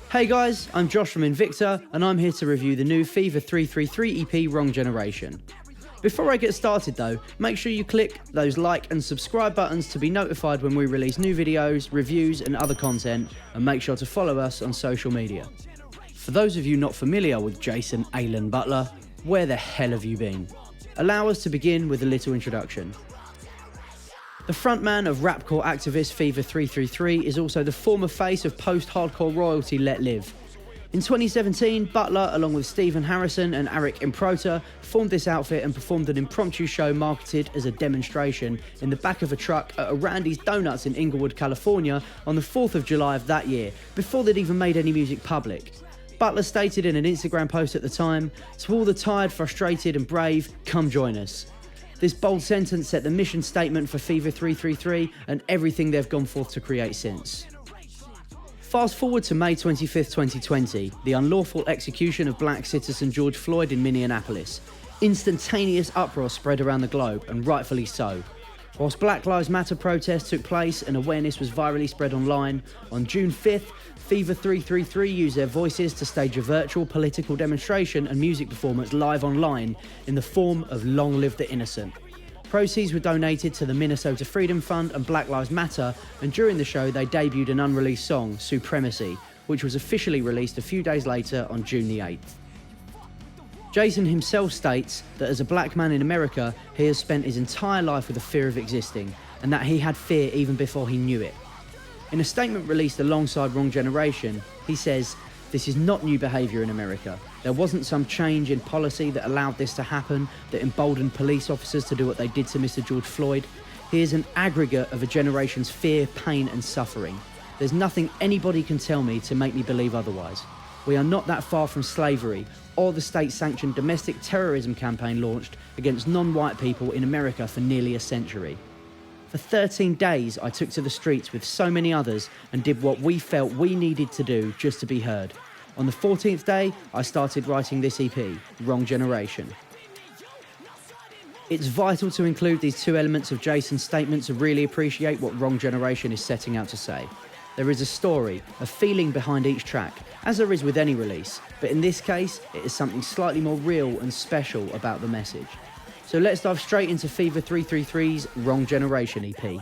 Hey guys, I'm Josh from Invicta, and I'm here to review the new Fever 333 EP Wrong Generation. Before I get started though, make sure you click those like and subscribe buttons to be notified when we release new videos, reviews and other content, and make sure to follow us on social media. For those of you not familiar with Jason Aylen Butler, where the hell have you been? Allow us to begin with a little introduction. The frontman of rapcore activist Fever 333 is also the former face of post-hardcore royalty Let Live. In 2017, Butler, along with Stephen Harrison and Eric Improta, formed this outfit and performed an impromptu show marketed as a demonstration in the back of a truck at a Randy's Donuts in Inglewood, California on the 4th of July of that year, before they'd even made any music public. Butler stated in an Instagram post at the time, "To all the tired, frustrated and brave, come join us." This bold sentence set the mission statement for Fever 333 and everything they've gone forth to create since. Fast forward to May 25th, 2020, the unlawful execution of black citizen George Floyd in Minneapolis. Instantaneous uproar spread around the globe, and rightfully so. Whilst Black Lives Matter protests took place and awareness was virally spread online, on June 5th, Fever 333 used their voices to stage a virtual political demonstration and music performance live online in the form of Long Live the Innocent. Proceeds were donated to the Minnesota Freedom Fund and Black Lives Matter, and during the show they debuted an unreleased song, Supremacy, which was officially released a few days later on June the 8th. Jason himself states that as a black man in America, he has spent his entire life with a fear of existing, and that he had fear even before he knew it. In a statement released alongside Wrong Generation, he says, "This is not new behaviour in America. There wasn't some change in policy that allowed this to happen, that emboldened police officers to do what they did to Mr. George Floyd. He is an aggregate of a generation's fear, pain and suffering. There's nothing anybody can tell me to make me believe otherwise. We are not that far from slavery or the state-sanctioned domestic terrorism campaign launched against non-white people in America for nearly a century. For 13 days, I took to the streets with so many others and did what we felt we needed to do just to be heard. On the 14th day, I started writing this EP, Wrong Generation." It's vital to include these two elements of Jason's statement to really appreciate what Wrong Generation is setting out to say. There is a story, a feeling behind each track, as there is with any release, but in this case, it is something slightly more real and special about the message. So let's dive straight into Fever 333's Wrong Generation EP.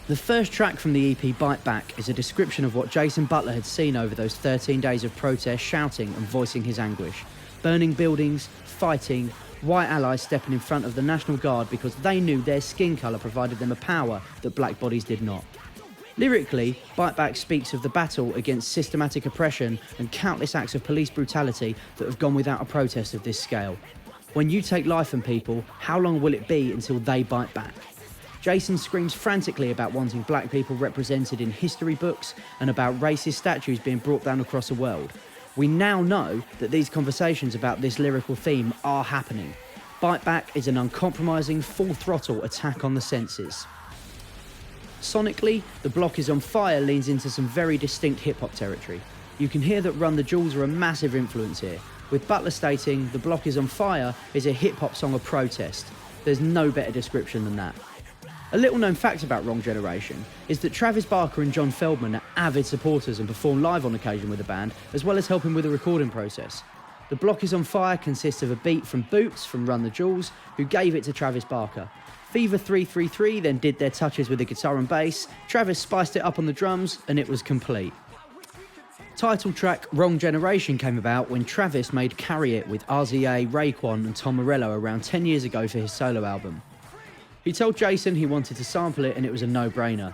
The first track from the EP, Bite Back, is a description of what Jason Butler had seen over those 13 days of protest, shouting and voicing his anguish. Burning buildings, fighting, white allies stepping in front of the National Guard because they knew their skin colour provided them a power that black bodies did not. Lyrically, Bite Back speaks of the battle against systematic oppression and countless acts of police brutality that have gone without a protest of this scale. When you take life from people, how long will it be until they bite back? Jason screams frantically about wanting black people represented in history books and about racist statues being brought down across the world. We now know that these conversations about this lyrical theme are happening. Bite Back is an uncompromising, full-throttle attack on the senses. Sonically, The Block Is On Fire leans into some very distinct hip-hop territory. You can hear that Run the Jewels are a massive influence here, with Butler stating The Block Is On Fire is a hip-hop song of protest. There's no better description than that. A little known fact about Wrong Generation is that Travis Barker and John Feldman are avid supporters and perform live on occasion with the band, as well as helping with the recording process. The Block Is On Fire consists of a beat from Boots from Run the Jewels, who gave it to Travis Barker. Fever 333 then did their touches with the guitar and bass, Travis spiced it up on the drums, and it was complete. Title track Wrong Generation came about when Travis made Carry It with RZA, Raekwon and Tom Morello around 10 years ago for his solo album. He told Jason he wanted to sample it and it was a no-brainer.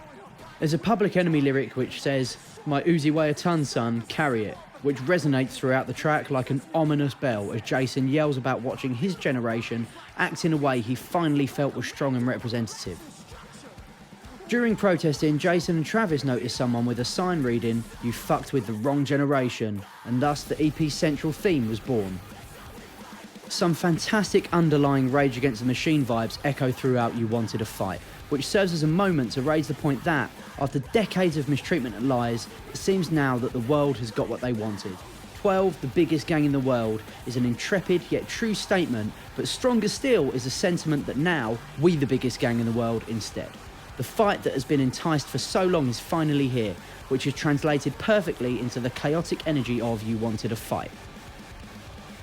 There's a Public Enemy lyric which says, "My Uzi weigh a ton, son, carry it," which resonates throughout the track like an ominous bell as Jason yells about watching his generation act in a way he finally felt was strong and representative. During protesting, Jason and Travis noticed someone with a sign reading, "You fucked with the wrong generation," and thus the EP's central theme was born. Some fantastic underlying Rage Against the Machine vibes echo throughout You Wanted a Fight, which serves as a moment to raise the point that, after decades of mistreatment and lies, it seems now that the world has got what they wanted. 12, the biggest gang in the world, is an intrepid yet true statement, but stronger still is a sentiment that now, we the biggest gang in the world instead. The fight that has been enticed for so long is finally here, which is translated perfectly into the chaotic energy of "You Wanted a Fight."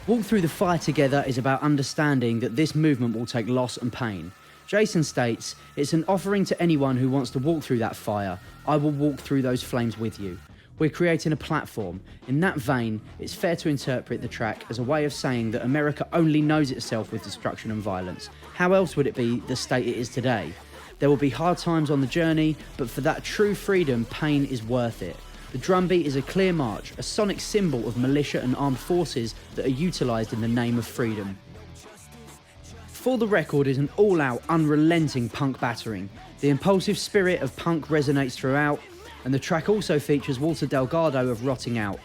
Walk Through the Fire Together is about understanding that this movement will take loss and pain. Jason states, "It's an offering to anyone who wants to walk through that fire. I will walk through those flames with you." We're creating a platform. In that vein, it's fair to interpret the track as a way of saying that America only knows itself with destruction and violence. How else would it be the state it is today? There will be hard times on the journey, but for that true freedom, pain is worth it. The drumbeat is a clear march, a sonic symbol of militia and armed forces that are utilised in the name of freedom. For the Record is an all-out, unrelenting punk battering. The impulsive spirit of punk resonates throughout, and the track also features Walter Delgado of Rotting Out.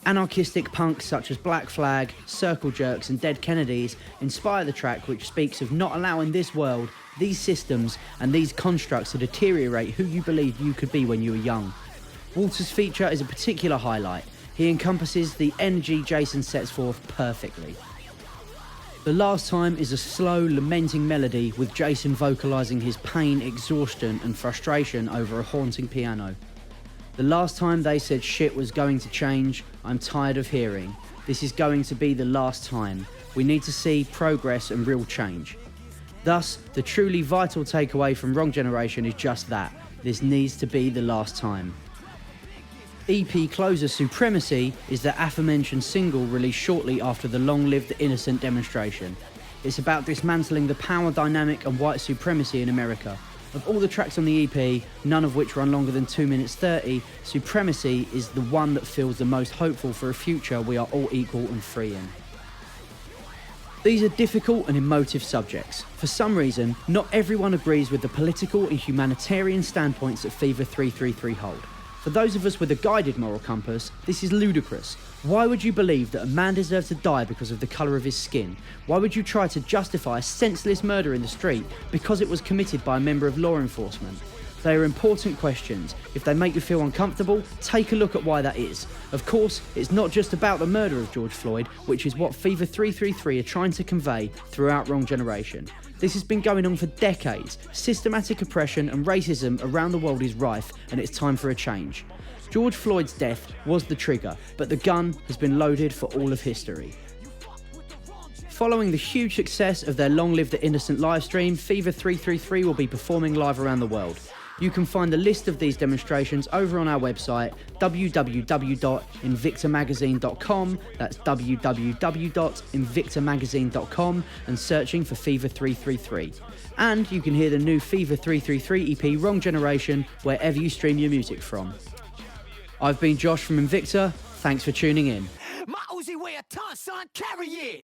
Anarchistic punks such as Black Flag, Circle Jerks and Dead Kennedys inspire the track, which speaks of not allowing this world, these systems and these constructs to deteriorate who you believed you could be when you were young. Walter's feature is a particular highlight. He encompasses the energy Jason sets forth perfectly. The Last Time is a slow, lamenting melody with Jason vocalising his pain, exhaustion and frustration over a haunting piano. The last time they said shit was going to change, I'm tired of hearing. This is going to be the last time. We need to see progress and real change. Thus, the truly vital takeaway from Wrong Generation is just that. This needs to be the last time. EP closer Supremacy is the aforementioned single released shortly after the Long Live the Innocent demonstration. It's about dismantling the power dynamic and white supremacy in America. Of all the tracks on the EP, none of which run longer than 2 minutes 30, Supremacy is the one that feels the most hopeful for a future we are all equal and free in. These are difficult and emotive subjects. For some reason, not everyone agrees with the political and humanitarian standpoints that Fever 333 hold. For those of us with a guided moral compass, this is ludicrous. Why would you believe that a man deserves to die because of the colour of his skin? Why would you try to justify a senseless murder in the street because it was committed by a member of law enforcement? They are important questions. If they make you feel uncomfortable, take a look at why that is. Of course, it's not just about the murder of George Floyd, which is what Fever 333 are trying to convey throughout Wrong Generation. This has been going on for decades. Systematic oppression and racism around the world is rife, and it's time for a change. George Floyd's death was the trigger, but the gun has been loaded for all of history. Following the huge success of their Long Live the Innocent livestream, Fever 333 will be performing live around the world. You can find the list of these demonstrations over on our website, www.invictamagazine.com, that's www.invictamagazine.com, and searching for Fever 333. And you can hear the new Fever 333 EP Wrong Generation wherever you stream your music from. I've been Josh from Invicta, thanks for tuning in. My Uzi weigh a ton, son, carry it!